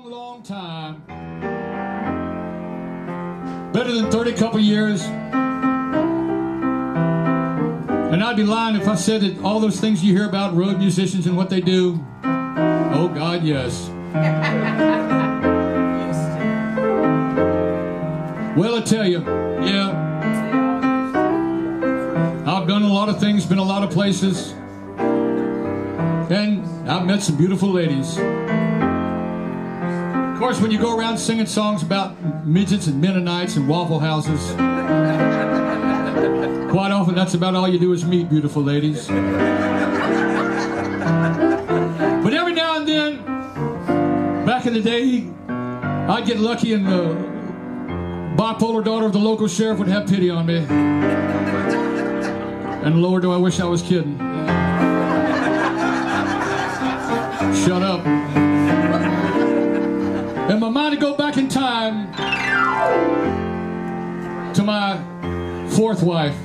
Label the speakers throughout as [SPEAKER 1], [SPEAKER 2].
[SPEAKER 1] long, long time. Better than 30 couple years. And I'd be lying if I said that all those things you hear about road musicians and what they do. Oh God, yes. Well, I tell you, yeah. I've done a lot of things, been a lot of places. And I've met some beautiful ladies. Of course, when you go around singing songs about midgets and Mennonites and Waffle Houses, quite often that's about all you do is meet beautiful ladies. But every now and then, back in the day, I'd get lucky and the bipolar daughter of the local sheriff would have pity on me. And Lord, do I wish I was kidding. Shut up. And my mind would go back in time to my fourth wife.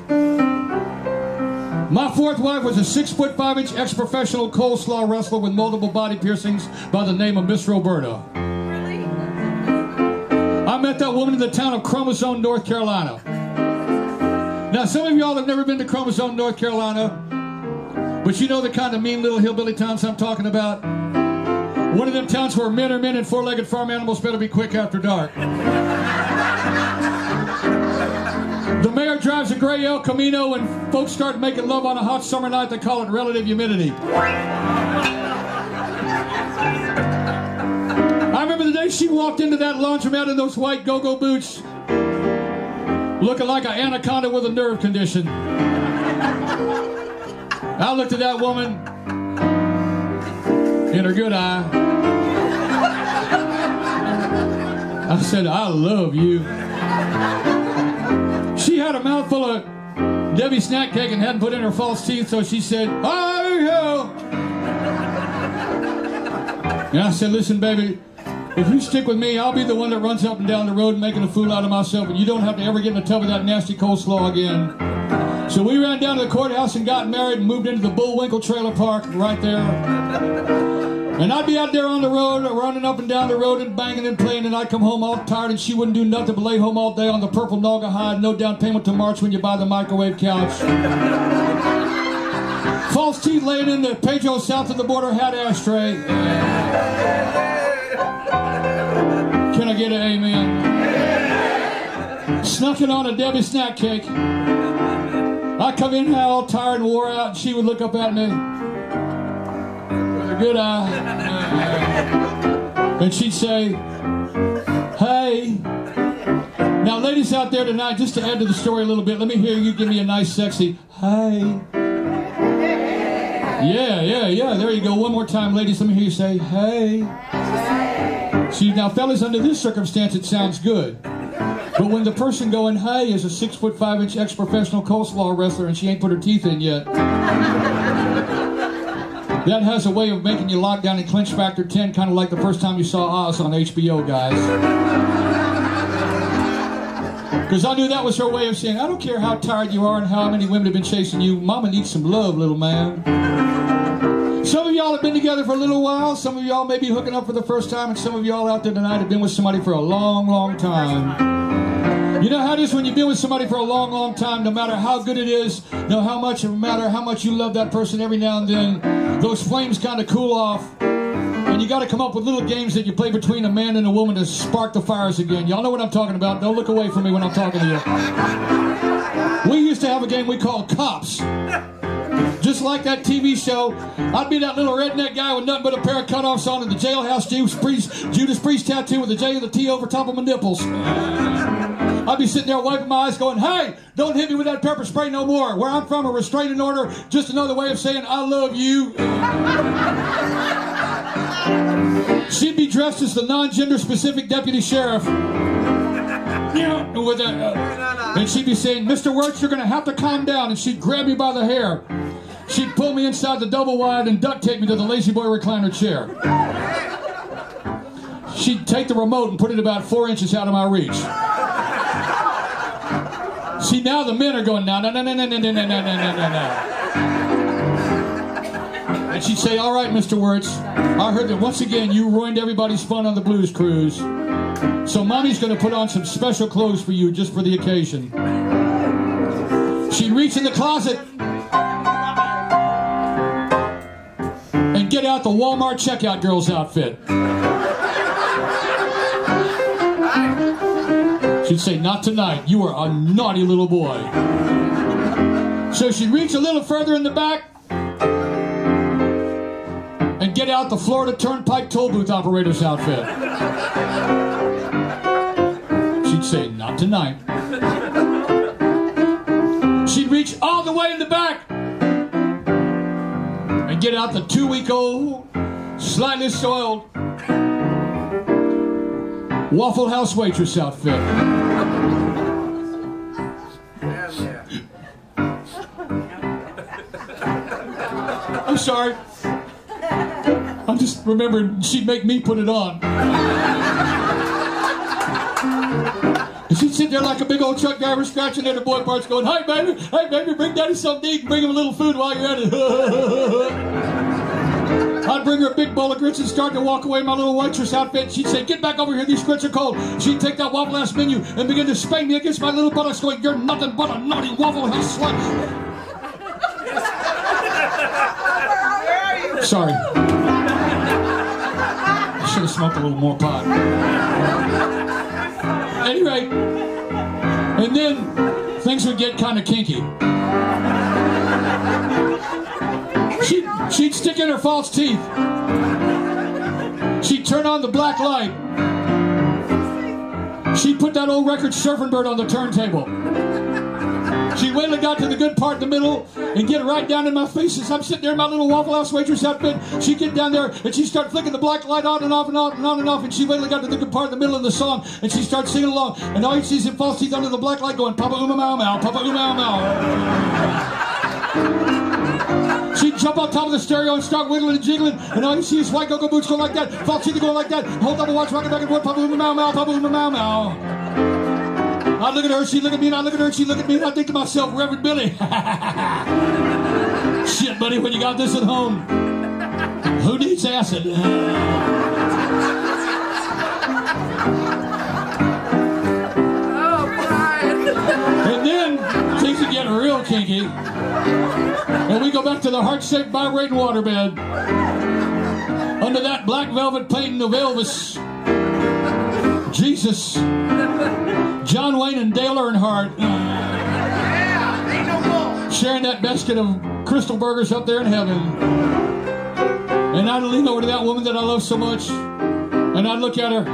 [SPEAKER 1] My fourth wife was a 6'5" ex-professional coleslaw wrestler with multiple body piercings by the name of Miss Roberta.
[SPEAKER 2] Really?
[SPEAKER 1] I met that woman in the town of Chromosome, North Carolina. Now, some of y'all have never been to Chromosome, North Carolina, but you know the kind of mean little hillbilly towns I'm talking about. One of them towns where men are men and four-legged farm animals better be quick after dark. The mayor drives a gray El Camino and folks start making love on a hot summer night. They call it relative humidity. I remember the day she walked into that laundromat in those white go-go boots, looking like an anaconda with a nerve condition. I looked at that woman in her good eye. I said, I love you. She had a mouthful of Debbie snack cake and hadn't put in her false teeth, so she said, hi-ho. And I said, listen, baby, if you stick with me, I'll be the one that runs up and down the road making a fool out of myself, and you don't have to ever get in the tub of that nasty coleslaw again. So we ran down to the courthouse and got married and moved into the Bullwinkle trailer park right there. And I'd be out there on the road, running up and down the road and banging and playing, and I'd come home all tired, and she wouldn't do nothing but lay home all day on the purple Naugahyde, no down payment to March when you buy the microwave couch. False teeth laying in the Pedro south of the border hat ashtray. Can I get an amen? Snuck it on a Debbie snack cake. I come in all tired and wore out, and she would look up at me with a good eye, and she'd say, hey. Now, ladies out there tonight, just to add to the story a little bit, let me hear you give me a nice, sexy, hey. Yeah, there you go. One more time, ladies, let me hear you say, hey. See, now, fellas, under this circumstance, it sounds good. But when the person going, hey, is a 6'5" ex-professional coleslaw wrestler and she ain't put her teeth in yet, that has a way of making you lock down and clinch factor 10, kind of like the first time you saw Oz on HBO, guys. Because I knew that was her way of saying, I don't care how tired you are and how many women have been chasing you, Mama needs some love, little man. Some of y'all have been together for a little while. Some of y'all may be hooking up for the first time, and some of y'all out there tonight have been with somebody for a long, long time. You know how it is when you've been with somebody for a long, long time, no matter how good it is, no matter how much you love that person, every now and then, those flames kind of cool off. And you got to come up with little games that you play between a man and a woman to spark the fires again. Y'all know what I'm talking about. Don't look away from me when I'm talking to you. We used to have a game we called Cops. Just like that TV show, I'd be that little redneck guy with nothing but a pair of cutoffs on and the jailhouse Judas Priest tattoo with the J and the T over top of my nipples. I'd be sitting there wiping my eyes going, hey, don't hit me with that pepper spray no more. Where I'm from, a restraining order, just another way of saying I love you. She'd be dressed as the non-gender specific deputy sheriff. With and she'd be saying, Mr. Wirtz, you're going to have to calm down. And she'd grab me by the hair. She'd pull me inside the double wide and duct tape me to the Lazy Boy recliner chair. She'd take the remote and put it about 4 inches out of my reach. See, now the men are going, no. And she'd say, all right, Mr. Wirtz, I heard that once again you ruined everybody's fun on the blues cruise. So Mommy's going to put on some special clothes for you just for the occasion. She'd reach in the closet and get out the Walmart checkout girl's outfit. She'd say, not tonight. You are a naughty little boy. So she'd reach a little further in the back and get out the Florida Turnpike toll booth operator's outfit. She'd say, not tonight. She'd reach all the way in the back and get out the 2-week-old, slightly soiled Waffle House waitress outfit. I'm sorry. I'm just remembering she'd make me put it on. And she'd sit there like a big old truck driver scratching at her boy parts going, hey baby, bring daddy something to eat and bring him a little food while you're at it. I'd bring her a big bowl of grits and start to walk away in my little waitress outfit. She'd say, get back over here, these grits are cold. She'd take that Waffle House menu and begin to spank me against my little buttocks going, you're nothing but a naughty Waffle House slut. Sorry. I should have smoked a little more pot. Anyway, and then things would get kind of kinky. She'd stick in her false teeth. She'd turn on the black light. She'd put that old record Surfing Bird on the turntable. She'd wait till it got to the good part in the middle and get right down in my face as I'm sitting there in my little Waffle House waitress outfit. She'd get down there and she'd start flicking the black light on and off and on and on and off, and she'd wait till it got to the good part in the middle of the song and she'd start singing along, and all you see is in false teeth under the black light going, Papa Uma Mau Mau, Papa Uma Mau Mau. She'd jump on top of the stereo and start wiggling and jiggling, and all you see is white go-go boots going like that, false teeth going like that, hold up and watch rocking back and forth, Papa Uma Mau Mau, Papa Uma Mau Mau. I'd look at her, she'd look at me, and I'd look at her, and she'd look at me, and I'd think to myself, Rev.Billy. Shit, buddy, when you got this at home, who needs acid? And then things would get real kinky, and we go back to the heart-shaped vibrating waterbed. Under that black velvet painting of Elvis, Jesus, John Wayne and Dale Earnhardt, sharing that basket of crystal burgers up there in heaven. And I'd lean over to that woman that I love so much, and I'd look at her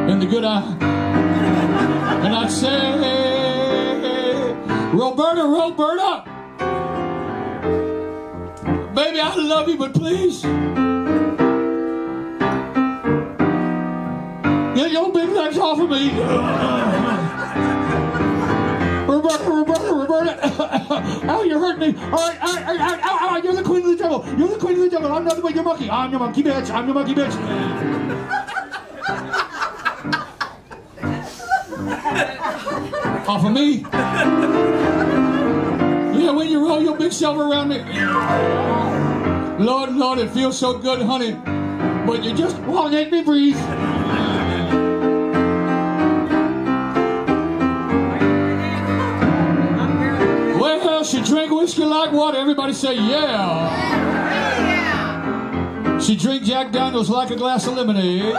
[SPEAKER 1] in the good eye, and I'd say, Roberta, baby, I love you, but please, get your big legs off of me. Roberta. Ow, you hurt me. All right, ow, you're the queen of the jungle. You're the queen of the jungle. I'm nothing but your monkey. I'm your monkey bitch. I'm your monkey bitch. Off of me. Yeah, when you roll your big self around me. Lord, it feels so good, honey. But you just won't let me breathe. She drank whiskey like water. Everybody say, yeah. She drank Jack Daniels like a glass of lemonade.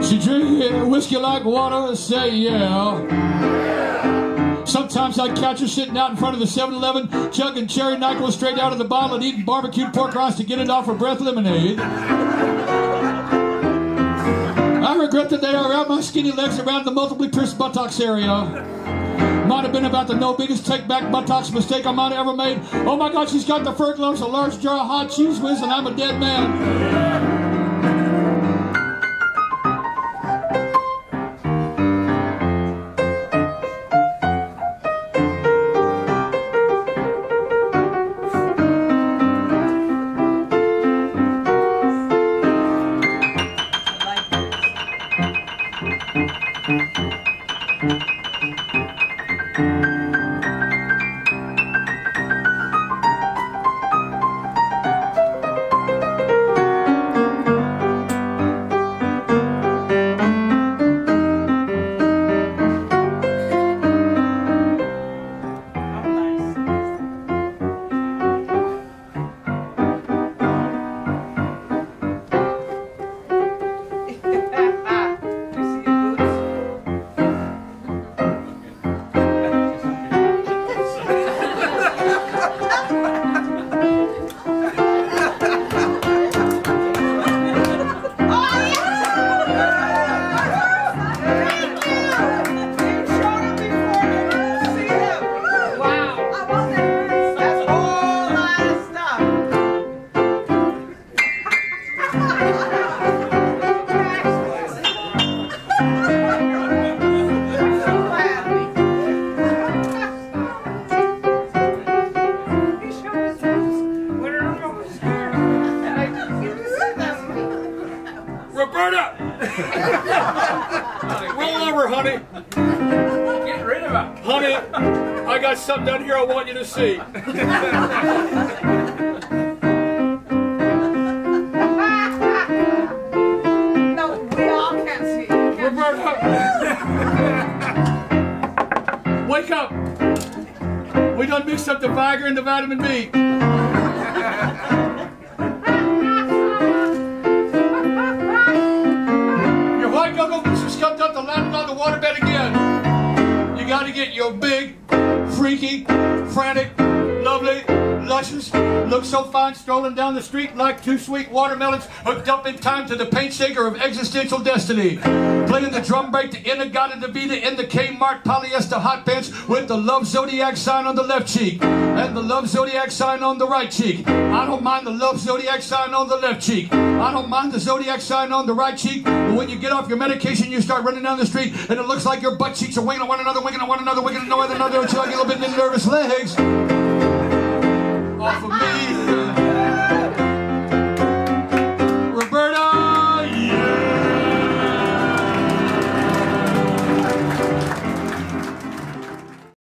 [SPEAKER 1] She drank whiskey like water. Say, yeah. Sometimes I'd catch her sitting out in front of the 7-Eleven, chugging cherry NyQuil straight out of the bottle and eating barbecued pork rinds to get it off her breath lemonade. I regret the day I wrapped my skinny legs around the multiply pierced buttocks area. Might have been about the biggest take-back buttocks mistake I might have ever made. Oh my God, she's got the fur gloves, a large jar of hot cheese whiz, and I'm a dead man. Roberta! Roll over, honey.
[SPEAKER 2] Get rid of him.
[SPEAKER 1] Honey, I got something down here I want you to see.
[SPEAKER 3] No, we all can't see it.
[SPEAKER 1] Roberta! Wake up! We done mixed up the Viagra and the vitamin B. Your white guggle just jumped up to land on the waterbed again. You gotta get your big, freaky, frantic, lovely, luscious, look so fine strolling down the street like two sweet watermelons hooked up in time to the paint shaker of existential destiny. Playing the drum break, the Inagata, the Vita in the Kmart polyester hot pants with the Love Zodiac sign on the left cheek and the Love Zodiac sign on the right cheek. I don't mind the Love Zodiac sign on the left cheek. I don't mind the Zodiac sign on the right cheek. But when you get off your medication, you start running down the street and it looks like your butt cheeks are winging at one another, winging at one another, winging at one another until I get a little bit in nervous legs. Off of me.